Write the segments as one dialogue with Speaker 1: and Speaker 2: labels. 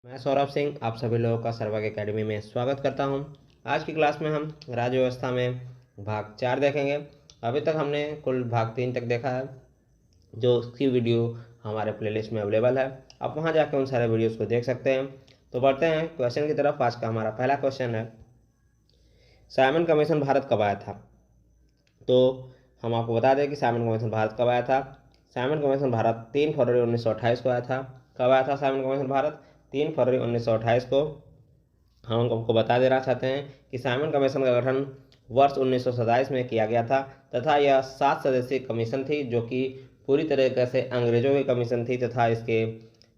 Speaker 1: मैं सौरभ सिंह आप सभी लोगों का सर्वग एकेडमी में स्वागत करता हूं। आज की क्लास में हम राज्य व्यवस्था में भाग 4 देखेंगे। अभी तक हमने कुल भाग 3 तक देखा है, जो उसकी वीडियो हमारे प्लेलिस्ट में अवेलेबल है। आप वहां जाकर उन सारे वीडियोस को देख सकते हैं। तो बढ़ते हैं क्वेश्चन की तरफ। आज का हमारा पहला क्वेश्चन है, साइमन कमीशन भारत कब आया था? तो हम आपको बता दें कि साइमन कमीशन भारत कब आया था। साइमन कमीशन भारत 3 फरवरी 1928 को आया था। कब आया था साइमन कमीशन भारत? 3 फरवरी 1928 को। हम आपको बता देना चाहते हैं कि साइमन कमीशन का गठन वर्ष 1927 में किया गया था तथा यह 7 सदस्यीय कमीशन थी, जो कि पूरी तरीके से अंग्रेजों की कमीशन थी तथा इसके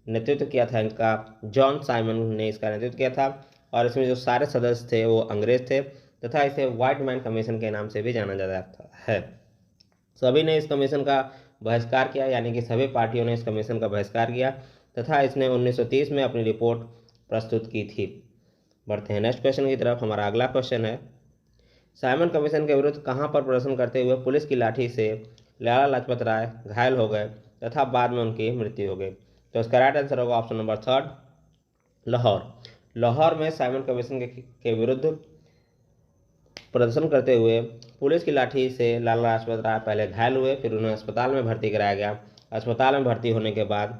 Speaker 1: नेतृत्व किया था इनका जॉन साइमन ने इसका नेतृत्व किया था। और इसमें जो सारे सदस्य थे वो अंग्रेज थे तथा इसे व्हाइट मैन कमीशन के नाम से भी जाना जाता है। सभी ने इस कमीशन का बहिष्कार किया, यानी कि सभी पार्टियों ने इस कमीशन का बहिष्कार किया तथा इसने 1930 में अपनी रिपोर्ट प्रस्तुत की थी। बढ़ते हैं नेक्स्ट क्वेश्चन की तरफ। हमारा अगला क्वेश्चन है, साइमन कमीशन के विरुद्ध कहां पर प्रदर्शन करते हुए पुलिस की लाठी से लाला लाजपत राय घायल हो गए तथा बाद में उनकी मृत्यु हो गई? तो इसका राइट आंसर होगा ऑप्शन नंबर 3, लाहौर। लाहौर में साइमन कमीशन के विरुद्ध प्रदर्शन करते हुए पुलिस की लाठी से लाला लाजपत राय पहले घायल हुए, फिर उन्हें अस्पताल में भर्ती कराया गया। अस्पताल में भर्ती होने के बाद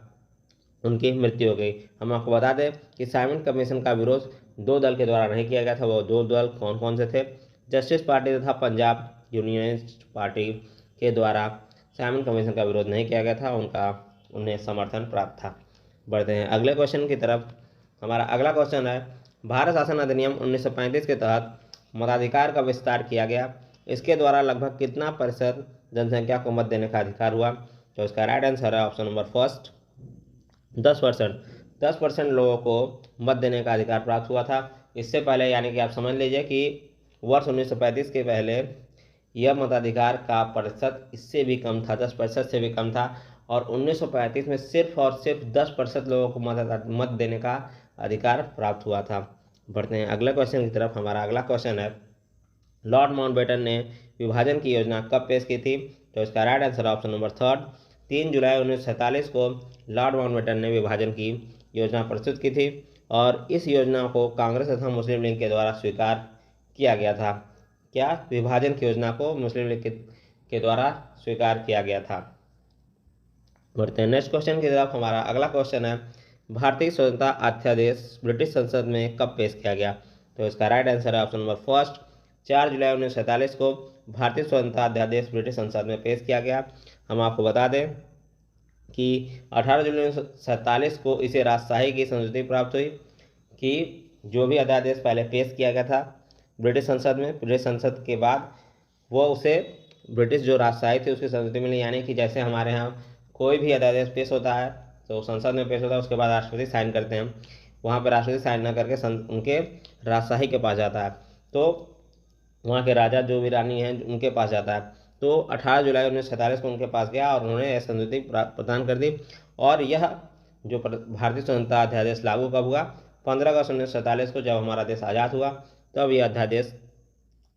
Speaker 1: उनकी मृत्यु हो गई। हम आपको बता दें कि साइमन कमीशन का विरोध 2 दल के द्वारा नहीं किया गया था। वो 2 दल कौन कौन से थे? जस्टिस पार्टी तथा पंजाब यूनियनिस्ट पार्टी के द्वारा साइमन कमीशन का विरोध नहीं किया गया था, उन्हें समर्थन प्राप्त था। बढ़ते हैं अगले क्वेश्चन की तरफ। हमारा अगला क्वेश्चन है, भारत शासन अधिनियम 1935 के तहत मताधिकार का विस्तार किया गया। इसके द्वारा लगभग कितना प्रतिशत जनसंख्या को मत देने का अधिकार हुआ? तो इसका राइट आंसर है ऑप्शन नंबर फर्स्ट, 10%। 10% लोगों को मत देने का अधिकार प्राप्त हुआ था। इससे पहले, यानी कि आप समझ लीजिए कि वर्ष 1935 के पहले यह मताधिकार का प्रतिशत इससे भी कम था, 10% से भी कम था। और 1935 में सिर्फ और सिर्फ 10% लोगों को मत देने का अधिकार प्राप्त हुआ था। बढ़ते हैं अगले क्वेश्चन की तरफ। हमारा अगला क्वेश्चन है, लॉर्ड माउंटबेटन ने विभाजन की योजना कब पेश की थी? तो इसका राइट आंसर ऑप्शन नंबर 3, 3 जुलाई 1947 को लॉर्ड माउंटबेटन ने विभाजन की योजना प्रस्तुत की थी और इस योजना को कांग्रेस तथा मुस्लिम लीग के द्वारा स्वीकार किया गया था। क्या विभाजन की योजना को मुस्लिम लीग के द्वारा स्वीकार किया गया था? बढ़ते हैं नेक्स्ट क्वेश्चन की तरफ। हमारा अगला क्वेश्चन है, भारतीय स्वतंत्रता अध्यादेश ब्रिटिश संसद में कब पेश किया गया? तो इसका राइट आंसर है ऑप्शन नंबर फर्स्ट, 4 जुलाई 1947 को भारतीय स्वतंत्रता अध्यादेश ब्रिटिश संसद में पेश किया गया। हम आपको बता दें कि 18 जुलाई 1947 को इसे राजशाही की संस्कृति प्राप्त हुई कि जो भी अध्यादेश पहले पेश किया गया था ब्रिटिश संसद में, ब्रिटिश संसद के बाद वो उसे ब्रिटिश जो राजशाही थी उसकी संस्कृति मिली। यानी कि जैसे हमारे यहाँ कोई भी अध्यादेश पेश होता है तो संसद में पेश होता है, उसके बाद राष्ट्रपति साइन करते हैं, वहाँ पर राष्ट्रपति साइन न करके उनके राजशाही के पास जाता है, तो वहाँ के राजा जो भी रानी हैं उनके पास जाता है। तो 18 जुलाई 1947 को उनके पास गया और उन्होंने यह संस्कृति प्रदान कर दी। और यह जो भारतीय स्वतंत्रता अध्यादेश लागू कब हुआ? 15 अगस्त 1947 को, जब हमारा देश आज़ाद हुआ तब यह अध्यादेश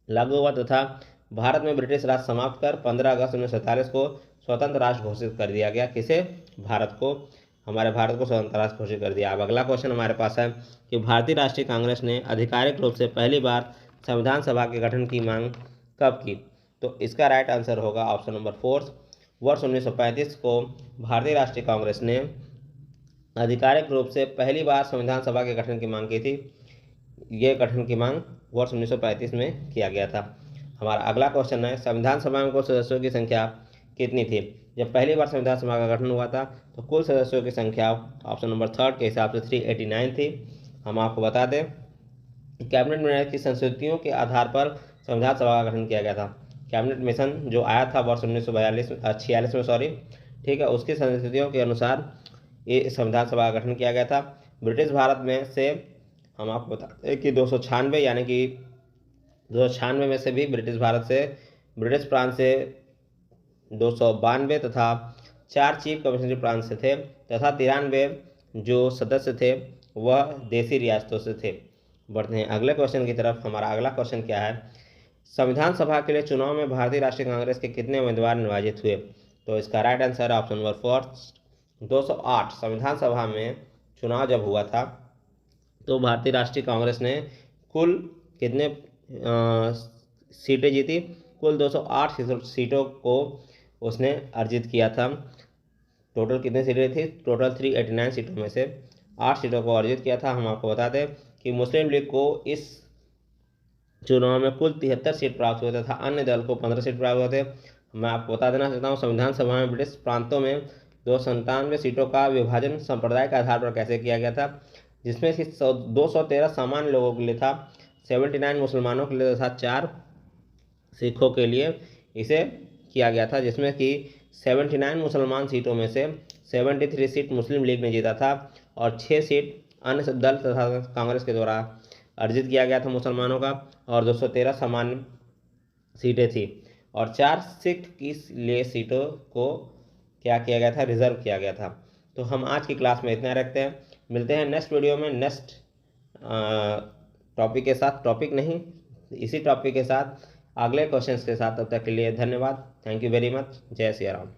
Speaker 1: लागू हुआ तथा भारत में ब्रिटिश राज समाप्त कर 15 अगस्त 1947 को स्वतंत्र राष्ट्र घोषित कर दिया गया। किसे? भारत को, हमारे भारत को स्वतंत्र राष्ट्र घोषित कर दिया। अब अगला क्वेश्चन हमारे पास है कि भारतीय राष्ट्रीय कांग्रेस ने आधिकारिक रूप से पहली बार संविधान सभा के गठन की मांग कब की? तो इसका राइट आंसर होगा ऑप्शन नंबर 4, वर्ष 1935 को भारतीय राष्ट्रीय कांग्रेस ने आधिकारिक रूप से पहली बार संविधान सभा के गठन की मांग की थी। ये गठन की मांग वर्ष 1935 में किया गया था। हमारा अगला क्वेश्चन है, संविधान सभा में कुल सदस्यों की संख्या कितनी थी? जब पहली बार संविधान सभा का गठन हुआ था तो कुल सदस्यों की संख्या ऑप्शन नंबर 3 के हिसाब से 389 थी। हम आपको बता दें कैबिनेट मिशन की संस्तुतियों के आधार पर संविधान सभा का गठन किया गया था। कैबिनेट मिशन जो आया था वर्ष 1946 में, ठीक है, उसकी संस्तुतियों के अनुसार ये संविधान सभा का गठन किया गया था। ब्रिटिश भारत में से हम आपको बताते हैं कि 296, यानी कि 296 में से भी ब्रिटिश प्रांत से 292 तथा 4 चीफ कमिश्नरी प्रांत से थे तथा 93 जो सदस्य थे वह देसी रियासतों से थे। बढ़ते हैं अगले क्वेश्चन की तरफ। हमारा अगला क्वेश्चन क्या है, संविधान सभा के लिए चुनाव में भारतीय राष्ट्रीय कांग्रेस के कितने उम्मीदवार निर्वाचित हुए? तो इसका राइट आंसर है ऑप्शन नंबर 4, 208। संविधान सभा में चुनाव जब हुआ था तो भारतीय राष्ट्रीय कांग्रेस ने कुल कितने सीटें जीती? कुल 208 सीटों को उसने अर्जित किया था। टोटल कितनी सीटें थी? टोटल 389 सीटों में से 8 सीटों को अर्जित किया था। हम आपको बता दें कि मुस्लिम लीग को इस चुनाव में कुल 73 सीट प्राप्त हुए तथा अन्य दल को 15 सीट प्राप्त हुए थे। मैं आपको बता देना चाहता हूँ संविधान सभा में ब्रिटिश प्रांतों में 297 सीटों का विभाजन संप्रदाय के आधार पर कैसे किया गया था, जिसमें से 213 सामान्य लोगों के लिए था, 79 मुसलमानों के लिए तथा 4 सिखों के लिए इसे किया गया था, जिसमें कि 79 मुसलमान सीटों में से 73 सीट मुस्लिम लीग ने जीता था और 6 सीट अन्य दल तथा कांग्रेस के द्वारा अर्जित किया गया था मुसलमानों का, और 213 सामान्य सीटें थी और 4 सिख की लिए सीटों को क्या किया गया था? रिजर्व किया गया था। तो हम आज की क्लास में इतना रखते हैं, मिलते हैं नेक्स्ट वीडियो में नेक्स्ट टॉपिक के साथ, टॉपिक नहीं इसी टॉपिक के साथ अगले क्वेश्चंस के साथ। तब तक के लिए धन्यवाद। Thank you very much. जय सिया राम।